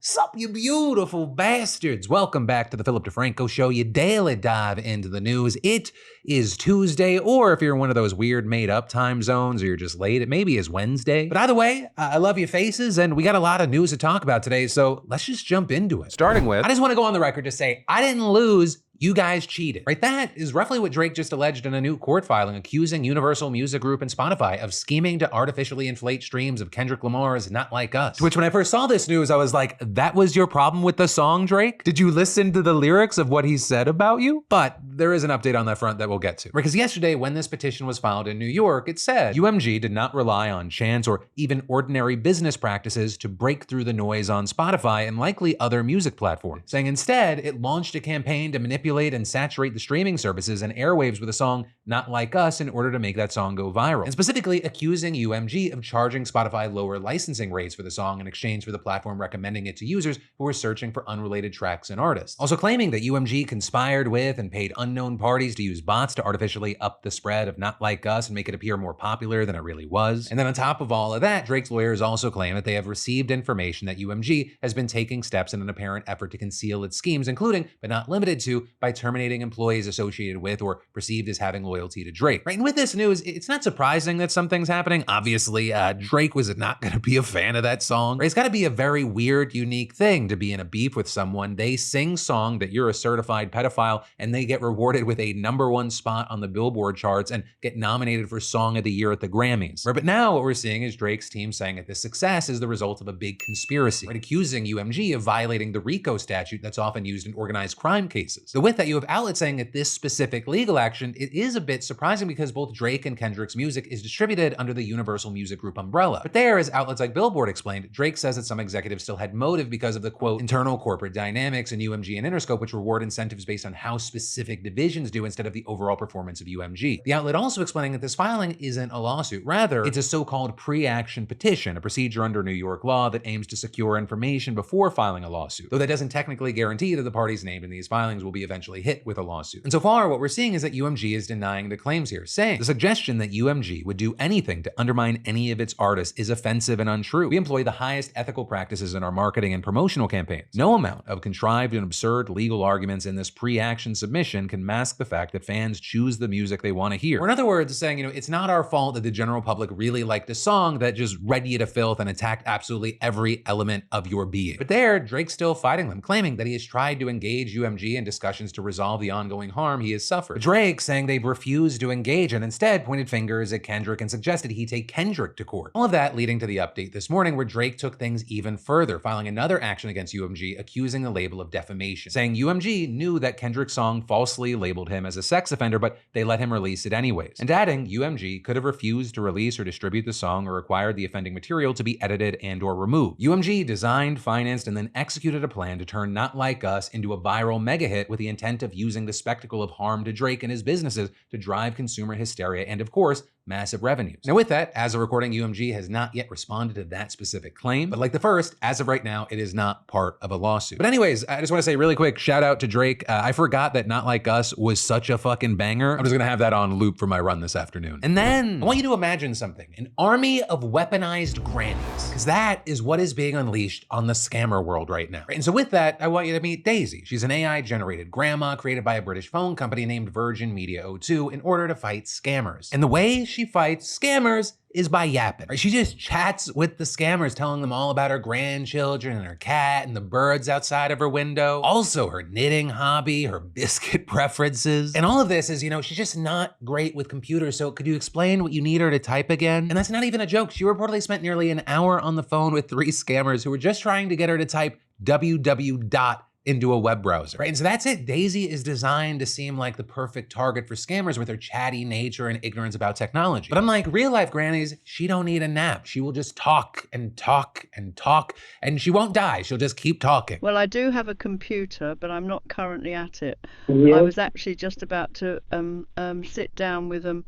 Sup, you beautiful bastards. Welcome back to the Philip DeFranco Show, your daily dive into the news. It is Tuesday, or if you're in one of those weird made-up time zones or you're just late, it maybe is Wednesday. But either way, I love your faces, and we got a lot of news to talk about today, so let's just jump into it. Starting with, I just want to go on the record to say, I didn't lose. You guys cheated, right? That is roughly what Drake just alleged in a new court filing accusing Universal Music Group and Spotify of scheming to artificially inflate streams of Kendrick Lamar's Not Like Us. To which when I first saw this news, I was like, that was your problem with the song, Drake? Did you listen to the lyrics of what he said about you? But there is an update on that front that we'll get to. Because yesterday, when this petition was filed in New York, it said UMG did not rely on chance or even ordinary business practices to break through the noise on Spotify and likely other music platforms, saying instead, it launched a campaign to manipulate and saturate the streaming services and airwaves with a song Not Like Us in order to make that song go viral. And specifically accusing UMG of charging Spotify lower licensing rates for the song in exchange for the platform recommending it to users who were searching for unrelated tracks and artists. Also claiming that UMG conspired with and paid unknown parties to use bots to artificially up the spread of Not Like Us and make it appear more popular than it really was. And then on top of all of that, Drake's lawyers also claim that they have received information that UMG has been taking steps in an apparent effort to conceal its schemes, including, but not limited to, by terminating employees associated with or perceived as having loyalty to Drake. Right, and with this news, it's not surprising that something's happening. Obviously, Drake was not going to be a fan of that song. Right? It's got to be a very weird, unique thing to be in a beef with someone. They sing song that you're a certified pedophile, and they get rewarded with a #1 spot on the Billboard charts and get nominated for Song of the Year at the Grammys. Right, but now what we're seeing is Drake's team saying that this success is the result of a big conspiracy, right, accusing UMG of violating the RICO statute that's often used in organized crime cases. So with that, you have outlets saying that this specific legal action, it is a bit surprising because both Drake and Kendrick's music is distributed under the Universal Music Group umbrella. But there, as outlets like Billboard explained, Drake says that some executives still had motive because of the, quote, internal corporate dynamics in UMG and Interscope, which reward incentives based on how specific divisions do instead of the overall performance of UMG. The outlet also explaining that this filing isn't a lawsuit. Rather, it's a so-called pre-action petition, a procedure under New York law that aims to secure information before filing a lawsuit, though that doesn't technically guarantee that the parties named in these filings will be eventually hit with a lawsuit. And so far, what we're seeing is that UMG is denying the claims here, saying the suggestion that UMG would do anything to undermine any of its artists is offensive and untrue. We employ the highest ethical practices in our marketing and promotional campaigns. No amount of contrived and absurd legal arguments in this pre-action submission can mask the fact that fans choose the music they want to hear. Or in other words, saying, it's not our fault that the general public really liked a song that just read you to filth and attacked absolutely every element of your being. But there, Drake's still fighting them, claiming that he has tried to engage UMG in discussions to resolve the ongoing harm he has suffered. But Drake saying they've refused to engage and instead pointed fingers at Kendrick and suggested he take Kendrick to court. All of that leading to the update this morning where Drake took things even further, filing another action against UMG accusing the label of defamation, saying UMG knew that Kendrick's song falsely labeled him as a sex offender, but they let him release it anyways. And adding, UMG could have refused to release or distribute the song or required the offending material to be edited and or removed. UMG designed, financed, and then executed a plan to turn Not Like Us into a viral mega hit with the intent of using the spectacle of harm to Drake and his businesses to drive consumer hysteria and, of course, massive revenues. Now with that, as of recording, UMG has not yet responded to that specific claim, but like the first, as of right now, it is not part of a lawsuit. But anyways, I just want to say really quick, shout out to Drake. I forgot that Not Like Us was such a fucking banger. I'm just gonna have that on loop for my run this afternoon. And then I want you to imagine something, an army of weaponized grannies, because that is what is being unleashed on the scammer world right now. And so with that, I want you to meet Daisy. She's an AI generated grandma created by a British phone company named Virgin Media O2 in order to fight scammers. And the way she fights scammers is by yapping. Right? She just chats with the scammers, telling them all about her grandchildren and her cat and the birds outside of her window. Also her knitting hobby, her biscuit preferences. And all of this is, she's just not great with computers. So could you explain what you need her to type again? And that's not even a joke. She reportedly spent nearly an hour on the phone with 3 scammers who were just trying to get her to type www. into a web browser, right? And so that's it. Daisy is designed to seem like the perfect target for scammers with her chatty nature and ignorance about technology. But unlike real life grannies, she don't need a nap. She will just talk and talk and talk, and she won't die. She'll just keep talking. Well, I do have a computer, but I'm not currently at it. Yeah. I was actually just about to sit down with a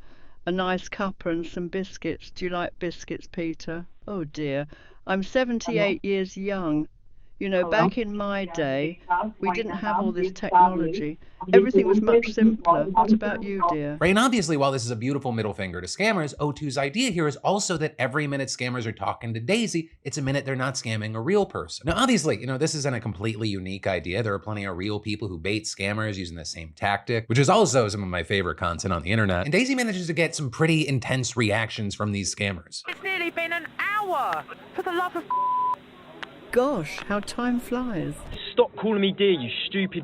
nice cuppa and some biscuits. Do you like biscuits, Peter? Oh dear. I'm 78 years young. You know, back in my day, we didn't have all this technology. Everything was much simpler. What about you, dear? Right, and obviously, while this is a beautiful middle finger to scammers, O2's idea here is also that every minute scammers are talking to Daisy, it's a minute they're not scamming a real person. Now, obviously, this isn't a completely unique idea. There are plenty of real people who bait scammers using the same tactic, which is also some of my favorite content on the internet. And Daisy manages to get some pretty intense reactions from these scammers. It's nearly been an hour! For the love of Gosh, how time flies. Stop calling me dear, you stupid.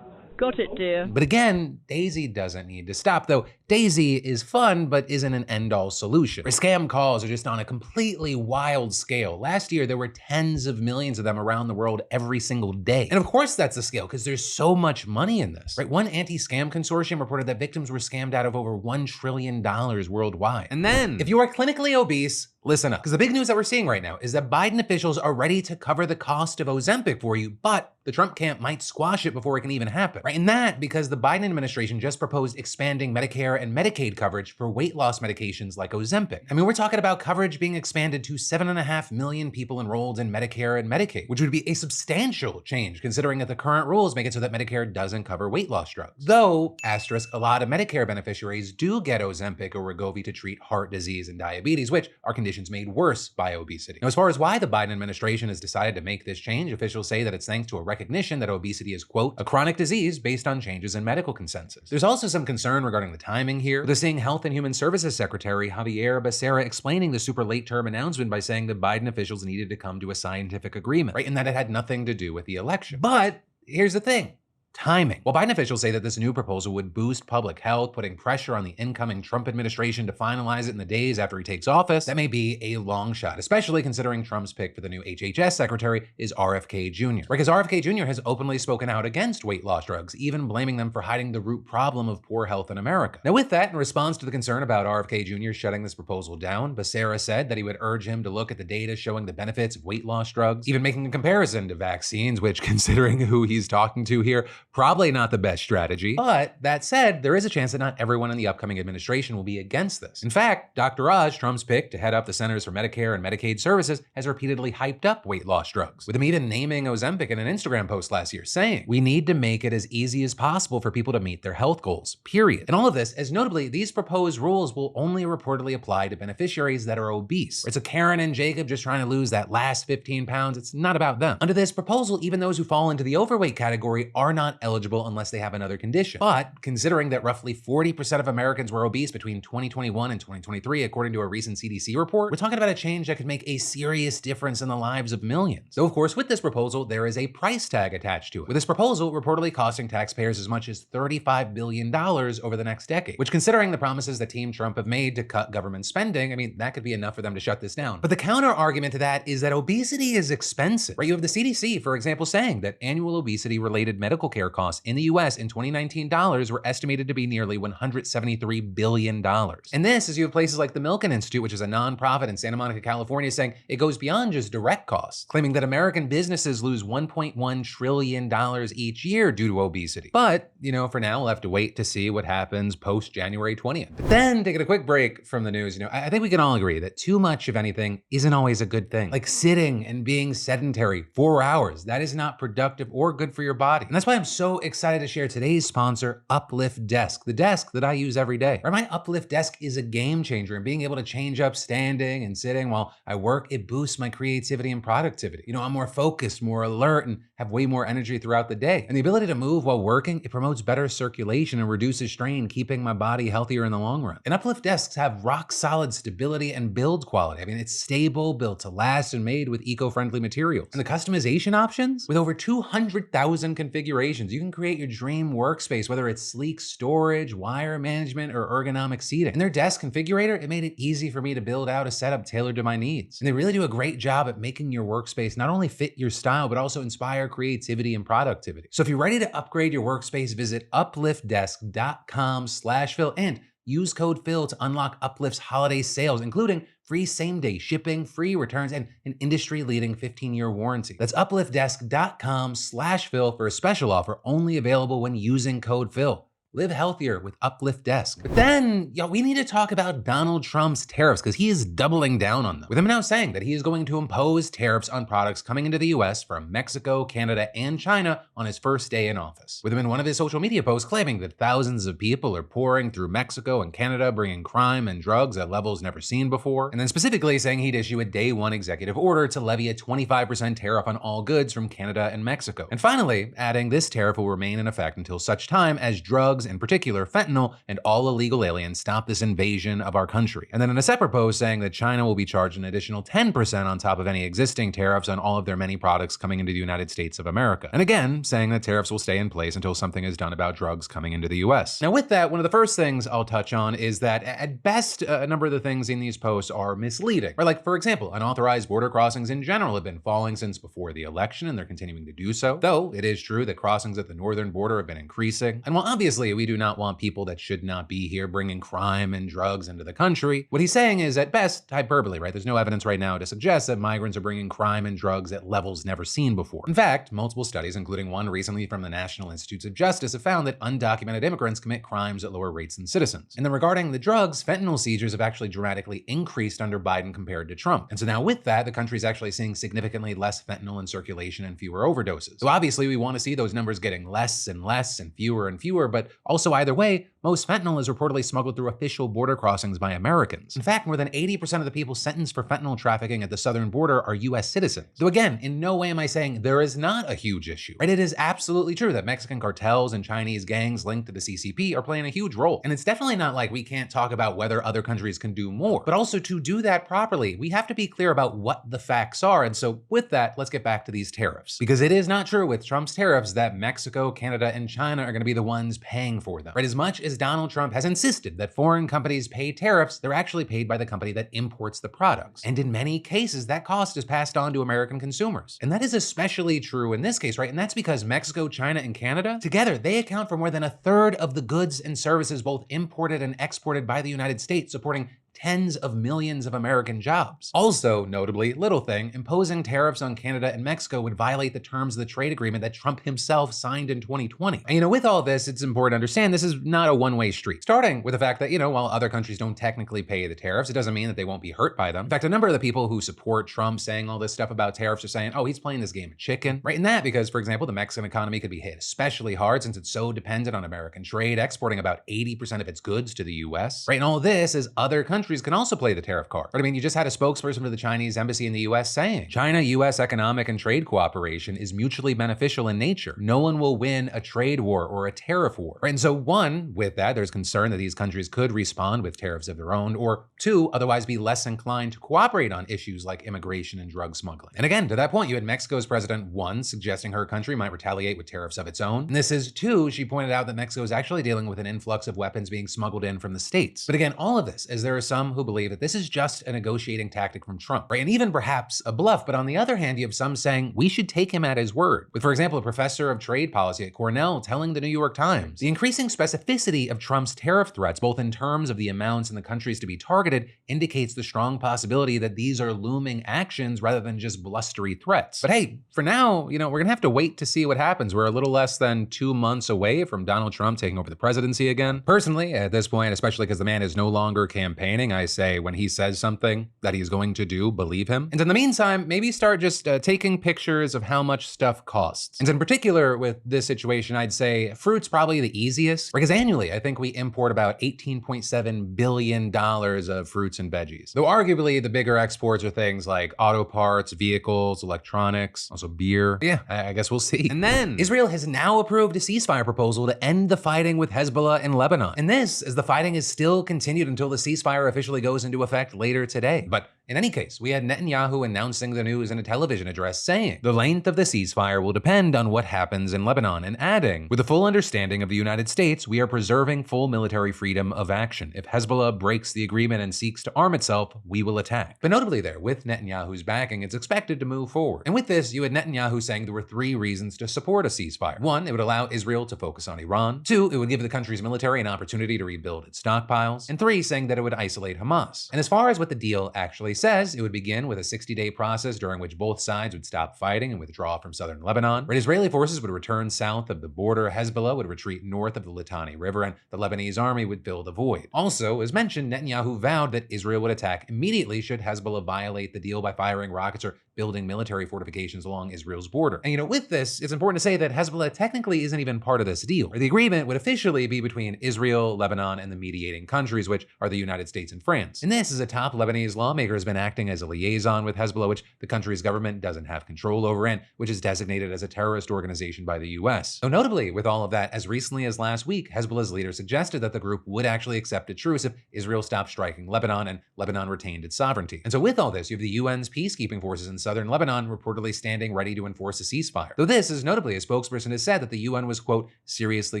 Got it, dear. But again, Daisy doesn't need to stop, though. Daisy is fun, but isn't an end-all solution. Where scam calls are just on a completely wild scale. Last year, there were tens of millions of them around the world every single day. And of course that's the scale, because there's so much money in this, right? One anti-scam consortium reported that victims were scammed out of over $1 trillion worldwide. And then, if you are clinically obese, listen up, because the big news that we're seeing right now is that Biden officials are ready to cover the cost of Ozempic for you, but the Trump camp might squash it before it can even happen, right? And that because the Biden administration just proposed expanding Medicare and Medicaid coverage for weight loss medications like Ozempic. I mean, we're talking about coverage being expanded to 7.5 million people enrolled in Medicare and Medicaid, which would be a substantial change considering that the current rules make it so that Medicare doesn't cover weight loss drugs. Though, asterisk, a lot of Medicare beneficiaries do get Ozempic or Wegovy to treat heart disease and diabetes, which are conditions made worse by obesity. Now, as far as why the Biden administration has decided to make this change, officials say that it's thanks to a recognition that obesity is, quote, a chronic disease based on changes in medical consensus. There's also some concern regarding the timing here. They're seeing Health and Human Services Secretary Javier Becerra explaining the super late term announcement by saying that Biden officials needed to come to a scientific agreement, right? And that it had nothing to do with the election. But here's the thing. Timing. While Biden officials say that this new proposal would boost public health, putting pressure on the incoming Trump administration to finalize it in the days after he takes office, that may be a long shot, especially considering Trump's pick for the new HHS secretary is RFK Jr. Because RFK Jr. has openly spoken out against weight loss drugs, even blaming them for hiding the root problem of poor health in America. Now with that, in response to the concern about RFK Jr. shutting this proposal down, Becerra said that he would urge him to look at the data showing the benefits of weight loss drugs, even making a comparison to vaccines, which considering who he's talking to here, probably not the best strategy. But that said, there is a chance that not everyone in the upcoming administration will be against this. In fact, Dr. Raj, Trump's pick to head up the Centers for Medicare and Medicaid Services, has repeatedly hyped up weight loss drugs, with him even naming Ozempic in an Instagram post last year, saying, "We need to make it as easy as possible for people to meet their health goals, period." And all of this, as notably, these proposed rules will only reportedly apply to beneficiaries that are obese. It's a Karen and Jacob just trying to lose that last 15 pounds. It's not about them. Under this proposal, even those who fall into the overweight category are not eligible unless they have another condition. But considering that roughly 40% of Americans were obese between 2021 and 2023, according to a recent CDC report, we're talking about a change that could make a serious difference in the lives of millions. So of course, with this proposal, there is a price tag attached to it, with this proposal reportedly costing taxpayers as much as $35 billion over the next decade, which considering the promises that Team Trump have made to cut government spending, I mean, that could be enough for them to shut this down. But the counter argument to that is that obesity is expensive, right? You have the CDC, for example, saying that annual obesity-related medical care costs in the US in 2019 dollars were estimated to be nearly $173 billion. And this is you have places like the Milken Institute, which is a nonprofit in Santa Monica, California, saying it goes beyond just direct costs, claiming that American businesses lose $1.1 trillion each year due to obesity. But, for now, we'll have to wait to see what happens post January 20th. But then, taking a quick break from the news, I think we can all agree that too much of anything isn't always a good thing. Like sitting and being sedentary 4 hours, that is not productive or good for your body. And that's why I'm so excited to share today's sponsor, Uplift Desk, the desk that I use every day. My Uplift Desk is a game changer, and being able to change up standing and sitting while I work, it boosts my creativity and productivity. I'm more focused, more alert, and have way more energy throughout the day. And the ability to move while working, it promotes better circulation and reduces strain, keeping my body healthier in the long run. And Uplift Desks have rock solid stability and build quality. It's stable, built to last, and made with eco-friendly materials. And the customization options, with over 200,000 configurations, you can create your dream workspace, whether it's sleek storage, wire management, or ergonomic seating. And their desk configurator, it made it easy for me to build out a setup tailored to my needs. And they really do a great job at making your workspace not only fit your style, but also inspire creativity and productivity. So if you're ready to upgrade your workspace, visit upliftdesk.com/Phil and use code Phil to unlock Uplift's holiday sales, including free same-day shipping, free returns, and an industry-leading 15-year warranty. That's upliftdesk.com/Phil for a special offer only available when using code Phil. live healthier with Uplift Desk. But then, we need to talk about Donald Trump's tariffs because he is doubling down on them, with him now saying that he is going to impose tariffs on products coming into the US from Mexico, Canada, and China on his first day in office, with him in one of his social media posts claiming that thousands of people are pouring through Mexico and Canada, bringing crime and drugs at levels never seen before, and then specifically saying he'd issue a day one executive order to levy a 25% tariff on all goods from Canada and Mexico. And finally, adding this tariff will remain in effect until such time as drugs, in particular fentanyl, and all illegal aliens stop this invasion of our country. And then in a separate post saying that China will be charged an additional 10% on top of any existing tariffs on all of their many products coming into the United States of America. And again, saying that tariffs will stay in place until something is done about drugs coming into the US. Now with that, one of the first things I'll touch on is that at best, a number of the things in these posts are misleading. Or like, for example, unauthorized border crossings in general have been falling since before the election, and they're continuing to do so. Though it is true that crossings at the northern border have been increasing. And while obviously we do not want people that should not be here bringing crime and drugs into the country, what he's saying is at best hyperbole, right? There's no evidence right now to suggest that migrants are bringing crime and drugs at levels never seen before. In fact, multiple studies, including one recently from the National Institutes of Justice, have found that undocumented immigrants commit crimes at lower rates than citizens. And then regarding the drugs, fentanyl seizures have actually dramatically increased under Biden compared to Trump. And so now with that, the country's actually seeing significantly less fentanyl in circulation and fewer overdoses. So obviously we want to see those numbers getting less and less and fewer, but also either way, most fentanyl is reportedly smuggled through official border crossings by Americans. In fact, more than 80% of the people sentenced for fentanyl trafficking at the southern border are US citizens. So again, in no way am I saying there is not a huge issue, right? It is absolutely true that Mexican cartels and Chinese gangs linked to the CCP are playing a huge role. And it's definitely not like we can't talk about whether other countries can do more, but also to do that properly, we have to be clear about what the facts are. And so with that, let's get back to these tariffs. Because it is not true with Trump's tariffs that Mexico, Canada, and China are gonna be the ones paying for them, right? As much as Donald Trump has insisted that foreign companies pay tariffs, they're actually paid by the company that imports the products. And in many cases, that cost is passed on to American consumers. And that is especially true in this case, right? And that's because Mexico, China, and Canada, together, they account for more than a third of the goods and services both imported and exported by the United States, supporting tens of millions of American jobs. Also, notably, little thing, imposing tariffs on Canada and Mexico would violate the terms of the trade agreement that Trump himself signed in 2020. And with all this, it's important to understand this is not a one-way street. Starting with the fact that, while other countries don't technically pay the tariffs, it doesn't mean that they won't be hurt by them. In fact, a number of the people who support Trump saying all this stuff about tariffs are saying, oh, he's playing this game of chicken, right? And that because, for example, the Mexican economy could be hit especially hard since it's so dependent on American trade, exporting about 80% of its goods to the US, right? And all this is other countries can also play the tariff card. But you just had a spokesperson for the Chinese embassy in the US saying, China-US economic and trade cooperation is mutually beneficial in nature. No one will win a trade war or a tariff war. Right? And so one, with that, there's concern that these countries could respond with tariffs of their own, or two, otherwise be less inclined to cooperate on issues like immigration and drug smuggling. And again, to that point, you had Mexico's president, one, suggesting her country might retaliate with tariffs of its own. And this is two, she pointed out that Mexico is actually dealing with an influx of weapons being smuggled in from the States. But again, all of this, as there are some who believe that this is just a negotiating tactic from Trump, right? And even perhaps a bluff. But on the other hand, you have some saying we should take him at his word. With, for example, a professor of trade policy at Cornell telling the New York Times, the increasing specificity of Trump's tariff threats, both in terms of the amounts and the countries to be targeted, indicates the strong possibility that these are looming actions rather than just blustery threats. But hey, for now, we're gonna have to wait to see what happens. We're a little less than 2 months away from Donald Trump taking over the presidency again. Personally, at this point, especially because the man is no longer campaigning, I say when he says something that he's going to do, believe him. And in the meantime, maybe start just taking pictures of how much stuff costs. And in particular with this situation, I'd say fruit's probably the easiest, because annually, I think we import about $18.7 billion of fruits and veggies. Though arguably the bigger exports are things like auto parts, vehicles, electronics, also beer. Yeah, I guess we'll see. And then Israel has now approved a ceasefire proposal to end the fighting with Hezbollah in Lebanon. And this, as the fighting is still continued until the ceasefire officially goes into effect later today. But in any case, we had Netanyahu announcing the news in a television address saying, the length of the ceasefire will depend on what happens in Lebanon, and adding, with the full understanding of the United States, we are preserving full military freedom of action. If Hezbollah breaks the agreement and seeks to arm itself, we will attack. But notably there, with Netanyahu's backing, it's expected to move forward. And with this, you had Netanyahu saying there were 3 reasons to support a ceasefire. 1, it would allow Israel to focus on Iran. 2, it would give the country's military an opportunity to rebuild its stockpiles. And 3, saying that it would isolate Hamas. And as far as what the deal actually says it would begin with a 60-day process during which both sides would stop fighting and withdraw from southern Lebanon. Israeli forces would return south of the border, Hezbollah would retreat north of the Litani River, and the Lebanese army would fill the void. Also, as mentioned, Netanyahu vowed that Israel would attack immediately should Hezbollah violate the deal by firing rockets or building military fortifications along Israel's border. And with this, it's important to say that Hezbollah technically isn't even part of this deal. The agreement would officially be between Israel, Lebanon, and the mediating countries, which are the United States and France. And this is a top Lebanese lawmaker has been acting as a liaison with Hezbollah, which the country's government doesn't have control over and which is designated as a terrorist organization by the US. So notably, with all of that, as recently as last week, Hezbollah's leader suggested that the group would actually accept a truce if Israel stopped striking Lebanon and Lebanon retained its sovereignty. And so with all this, you have the UN's peacekeeping forces in southern Lebanon reportedly standing ready to enforce a ceasefire. Though this is notably, a spokesperson has said that the UN was, quote, seriously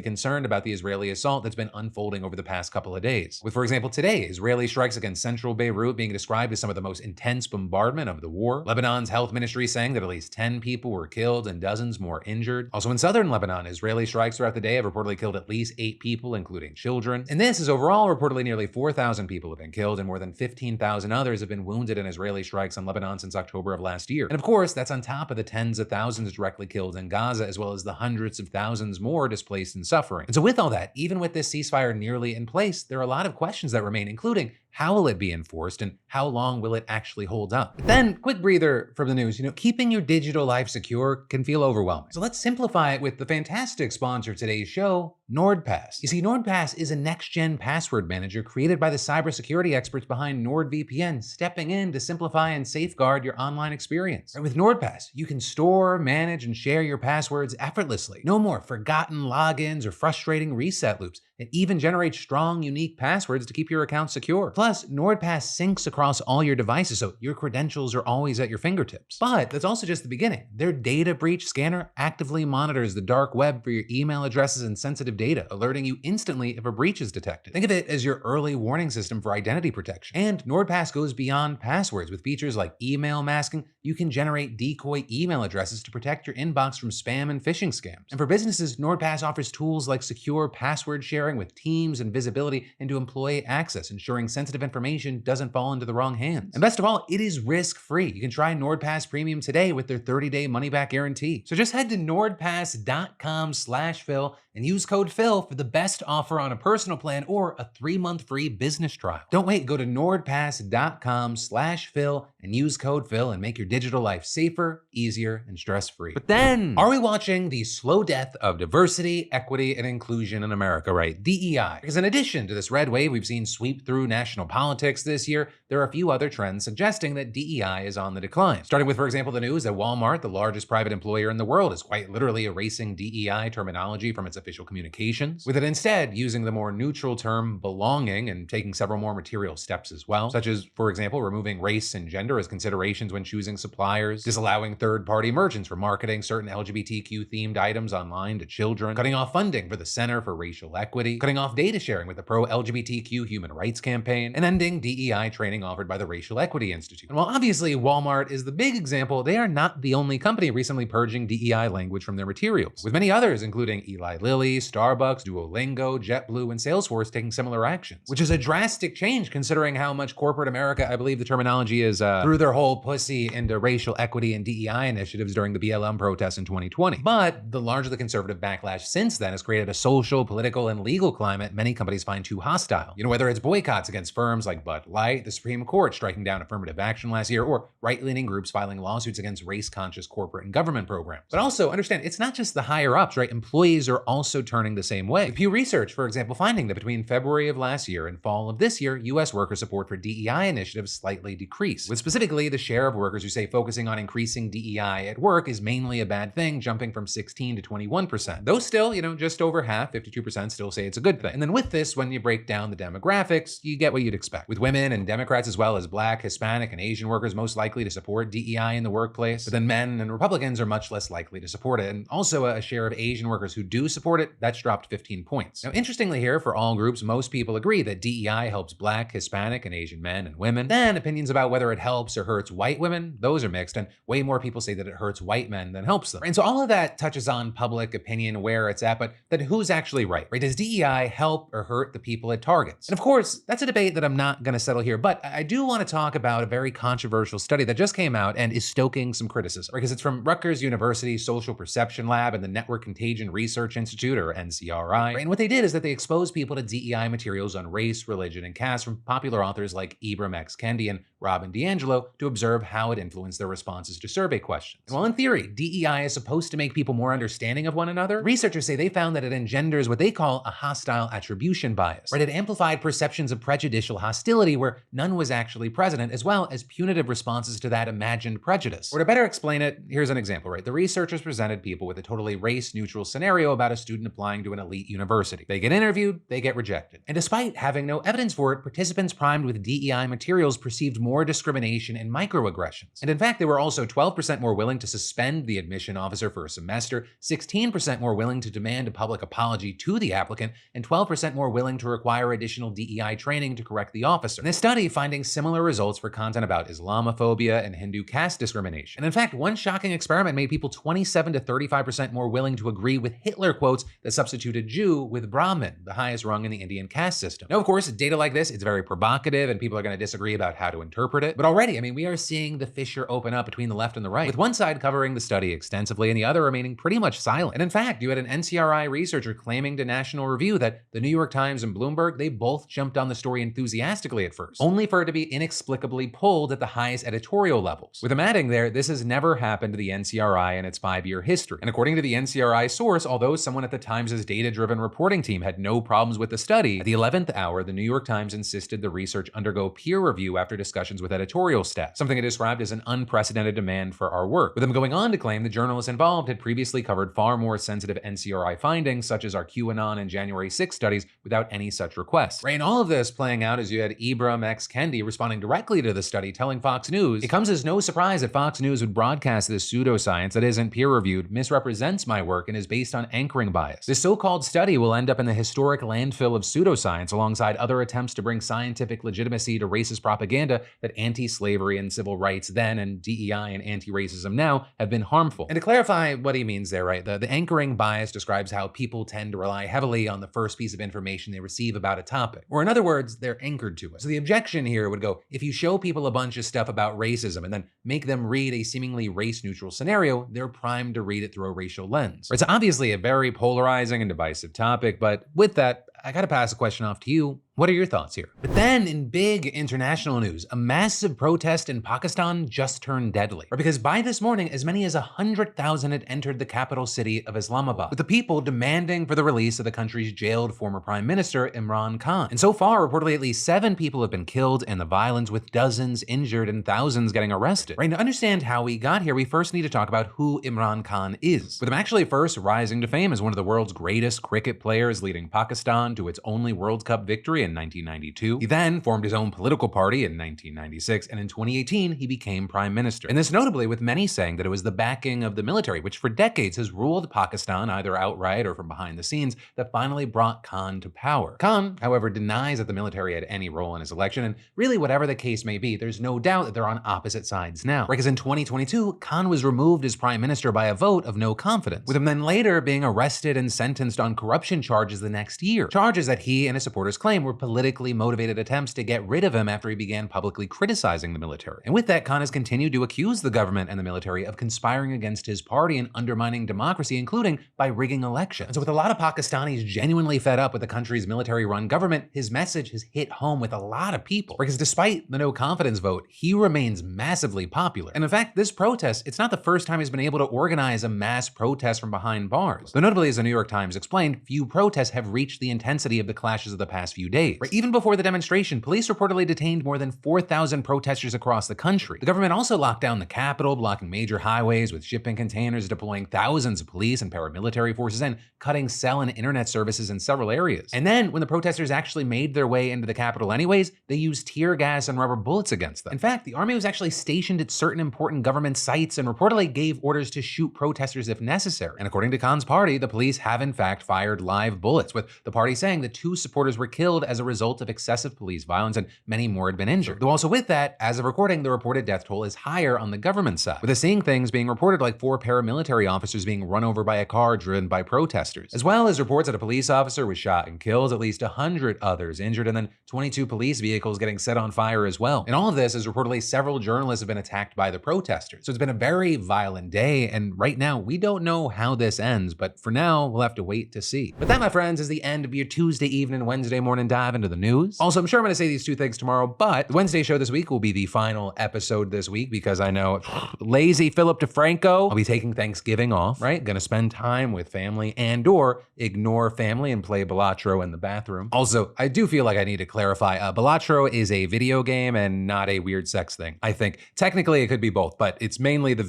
concerned about the Israeli assault that's been unfolding over the past couple of days. With, for example, today, Israeli strikes against central Beirut being described as some of the most intense bombardment of the war. Lebanon's health ministry saying that at least 10 people were killed and dozens more injured. Also in southern Lebanon, Israeli strikes throughout the day have reportedly killed at least 8 people, including children. And this is overall reportedly nearly 4,000 people have been killed and more than 15,000 others have been wounded in Israeli strikes on Lebanon since October of last year. And of course, that's on top of the tens of thousands directly killed in Gaza, as well as the hundreds of thousands more displaced and suffering. And so with all that, even with this ceasefire nearly in place, there are a lot of questions that remain, including how will it be enforced and how long will it actually hold up? But then, quick breather from the news, keeping your digital life secure can feel overwhelming. So let's simplify it with the fantastic sponsor of today's show, Nordpass. You see, Nordpass is a next-gen password manager created by the cybersecurity experts behind NordVPN, stepping in to simplify and safeguard your online experience. And with Nordpass, you can store, manage, and share your passwords effortlessly. No more forgotten logins or frustrating reset loops. It even generates strong, unique passwords to keep your account secure. Plus, Nordpass syncs across all your devices, so your credentials are always at your fingertips. But that's also just the beginning. Their data breach scanner actively monitors the dark web for your email addresses and sensitive data, alerting you instantly if a breach is detected. Think of it as your early warning system for identity protection. And Nordpass goes beyond passwords with features like email masking. You can generate decoy email addresses to protect your inbox from spam and phishing scams. And for businesses, Nordpass offers tools like secure password sharing with teams and visibility into employee access, ensuring sensitive information doesn't fall into the wrong hands. And best of all, it is risk-free. You can try Nordpass Premium today with their 30-day money-back guarantee. So just head to nordpass.com/Phil and use code Phil for the best offer on a personal plan or a 3-month free business trial. Don't wait, go to nordpass.com/Phil and use code Phil and make your digital life safer, easier, and stress-free. But then, are we watching the slow death of diversity, equity, and inclusion in America, right? DEI. Because in addition to this red wave we've seen sweep through national politics this year, there are a few other trends suggesting that DEI is on the decline. Starting with, for example, the news that Walmart, the largest private employer in the world, is quite literally erasing DEI terminology from its official communications, with it instead using the more neutral term belonging and taking several more material steps as well, such as, for example, removing race and gender as considerations when choosing suppliers, disallowing third-party merchants for marketing certain LGBTQ-themed items online to children, cutting off funding for the Center for Racial Equity, cutting off data sharing with the pro-LGBTQ human rights campaign, and ending DEI training offered by the Racial Equity Institute. And while obviously Walmart is the big example, they are not the only company recently purging DEI language from their materials, with many others including Eli Lilly, Starbucks, Duolingo, JetBlue, and Salesforce taking similar actions, which is a drastic change considering how much corporate America, I believe the terminology is, threw their whole pussy into racial equity and DEI initiatives during the BLM protests in 2020. But the larger the conservative backlash since then has created a social, political, and legal climate many companies find too hostile. Whether it's boycotts against firms like Bud Light, the Supreme Court striking down affirmative action last year, or right-leaning groups filing lawsuits against race-conscious corporate and government programs. But also understand, it's not just the higher-ups, right? Employees are also turning the same way. Pew Research, for example, finding that between February of last year and fall of this year, U.S. worker support for DEI initiatives slightly decreased, with specifically the share of workers who say focusing on increasing DEI at work is mainly a bad thing, jumping from 16 to 21%. Though still, just over half, 52% still say it's a good thing. And then with this, when you break down the demographics, you get what you'd expect, with women and Democrats as well as Black, Hispanic, and Asian workers most likely to support DEI in the workplace, but then men and Republicans are much less likely to support it. And also a share of Asian workers who do support it, that's dropped 15 points. Now, interestingly here, for all groups, most people agree that DEI helps Black, Hispanic, and Asian men and women. Then opinions about whether it helps helps or hurts white women, those are mixed, and way more people say that it hurts white men than helps them. And so all of that touches on public opinion, where it's at, but then who's actually right? Does DEI help or hurt the people it targets? And of course, that's a debate that I'm not gonna settle here, but I do wanna talk about a very controversial study that just came out and is stoking some criticism, because it's from Rutgers University Social Perception Lab and the Network Contagion Research Institute, or NCRI. And what they did is that they exposed people to DEI materials on race, religion, and caste from popular authors like Ibram X. Kendi and Robin DiAngelo to observe how it influenced their responses to survey questions. And while in theory, DEI is supposed to make people more understanding of one another, researchers say they found that it engenders what they call a hostile attribution bias. It amplified perceptions of prejudicial hostility where none was actually present, as well as punitive responses to that imagined prejudice. Or to better explain it, here's an example, The researchers presented people with a totally race-neutral scenario about a student applying to an elite university. They get interviewed, they get rejected. And despite having no evidence for it, participants primed with DEI materials perceived more discrimination and microaggressions. And in fact, they were also 12% more willing to suspend the admission officer for a semester, 16% more willing to demand a public apology to the applicant, and 12% more willing to require additional DEI training to correct the officer. And this study finding similar results for content about Islamophobia and Hindu caste discrimination. And in fact, one shocking experiment made people 27 to 35% more willing to agree with Hitler quotes that substituted Jew with Brahmin, the highest rung in the Indian caste system. Now, of course, data like this, it's very provocative and people are going to disagree about how to interpret it. But already, we are seeing the fissure open up between the left and the right, with one side covering the study extensively and the other remaining pretty much silent. And in fact, you had an NCRI researcher claiming to National Review that the New York Times and Bloomberg, they both jumped on the story enthusiastically at first, only for it to be inexplicably pulled at the highest editorial levels. With him adding there, this has never happened to the NCRI in its 5-year history. And according to the NCRI source, although someone at the Times' data-driven reporting team had no problems with the study, at the 11th hour, the New York Times insisted the research undergo peer review after discussions with editorial staff, something it described as an unprecedented demand for our work, with them going on to claim the journalists involved had previously covered far more sensitive NCRI findings, such as our QAnon and January 6 studies, without any such requests. And all of this playing out as you had Ibram X. Kendi responding directly to the study, telling Fox News, "It comes as no surprise that Fox News would broadcast this pseudoscience that isn't peer-reviewed, misrepresents my work, and is based on anchoring bias. This so-called study will end up in the historic landfill of pseudoscience alongside other attempts to bring scientific legitimacy to racist propaganda that anti-slavery and civil rights then and DEI and anti-racism now have been harmful." And to clarify what he means there, the anchoring bias describes how people tend to rely heavily on the first piece of information they receive about a topic. Or in other words, they're anchored to it. So the objection here would go, if you show people a bunch of stuff about racism and then make them read a seemingly race-neutral scenario, they're primed to read it through a racial lens. It's obviously a very polarizing and divisive topic, but with that, I gotta pass the question off to you. What are your thoughts here? But then in big international news, a massive protest in Pakistan just turned deadly. Because by this morning, as many as 100,000 had entered the capital city of Islamabad, with the people demanding for the release of the country's jailed former Prime Minister, Imran Khan. And so far, reportedly at least 7 people have been killed in the violence, with dozens injured and thousands getting arrested. To understand how we got here, we first need to talk about who Imran Khan is. With him actually first rising to fame as one of the world's greatest cricket players, leading Pakistan to its only World Cup victory in 1992. He then formed his own political party in 1996, and in 2018, he became prime minister. And this notably with many saying that it was the backing of the military, which for decades has ruled Pakistan either outright or from behind the scenes, that finally brought Khan to power. Khan, however, denies that the military had any role in his election, and really whatever the case may be, there's no doubt that they're on opposite sides now. Because in 2022, Khan was removed as prime minister by a vote of no confidence, with him then later being arrested and sentenced on corruption charges the next year. Charges that he and his supporters claim were politically motivated attempts to get rid of him after he began publicly criticizing the military. And with that, Khan has continued to accuse the government and the military of conspiring against his party and undermining democracy, including by rigging elections. And so with a lot of Pakistanis genuinely fed up with the country's military-run government, his message has hit home with a lot of people. Because despite the no confidence vote, he remains massively popular. And in fact, this protest, it's not the first time he's been able to organize a mass protest from behind bars. Though notably, as the New York Times explained, few protests have reached the intensity of the clashes of the past few days. Even before the demonstration, police reportedly detained more than 4,000 protesters across the country. The government also locked down the capital, blocking major highways with shipping containers, deploying thousands of police and paramilitary forces, and cutting cell and internet services in several areas. And then, when the protesters actually made their way into the capital anyways, they used tear gas and rubber bullets against them. In fact, the army was actually stationed at certain important government sites and reportedly gave orders to shoot protesters if necessary. And according to Khan's party, the police have in fact fired live bullets, with the party saying that 2 supporters were killed as a result of excessive police violence and many more had been injured. Though also with that, as of recording, the reported death toll is higher on the government side, with us seeing things being reported like 4 paramilitary officers being run over by a car driven by protesters, as well as reports that a police officer was shot and killed, at least 100 others injured, and then 22 police vehicles getting set on fire as well. And all of this is reportedly several journalists have been attacked by the protesters. So it's been a very violent day, and right now we don't know how this ends, but for now we'll have to wait to see. But that, my friends, is the end of your Tuesday evening, Wednesday morning dive into the news. Also, I'm sure I'm going to say these 2 things tomorrow, but the Wednesday show this week will be the final episode this week because I know lazy Philip DeFranco. I'll be taking Thanksgiving off, right? Gonna spend time with family and or ignore family and play Balatro in the bathroom. Also, I do feel like I need to clarify, Balatro is a video game and not a weird sex thing. I think technically it could be both, but it's only the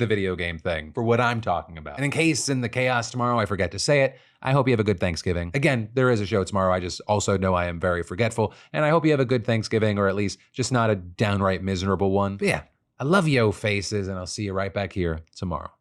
video game thing for what I'm talking about. And in case in the chaos tomorrow I forget to say it, I hope you have a good Thanksgiving. Again, there is a show tomorrow. I just also know I am very forgetful, and I hope you have a good Thanksgiving, or at least just not a downright miserable one. But yeah, I love yo faces, and I'll see you right back here tomorrow.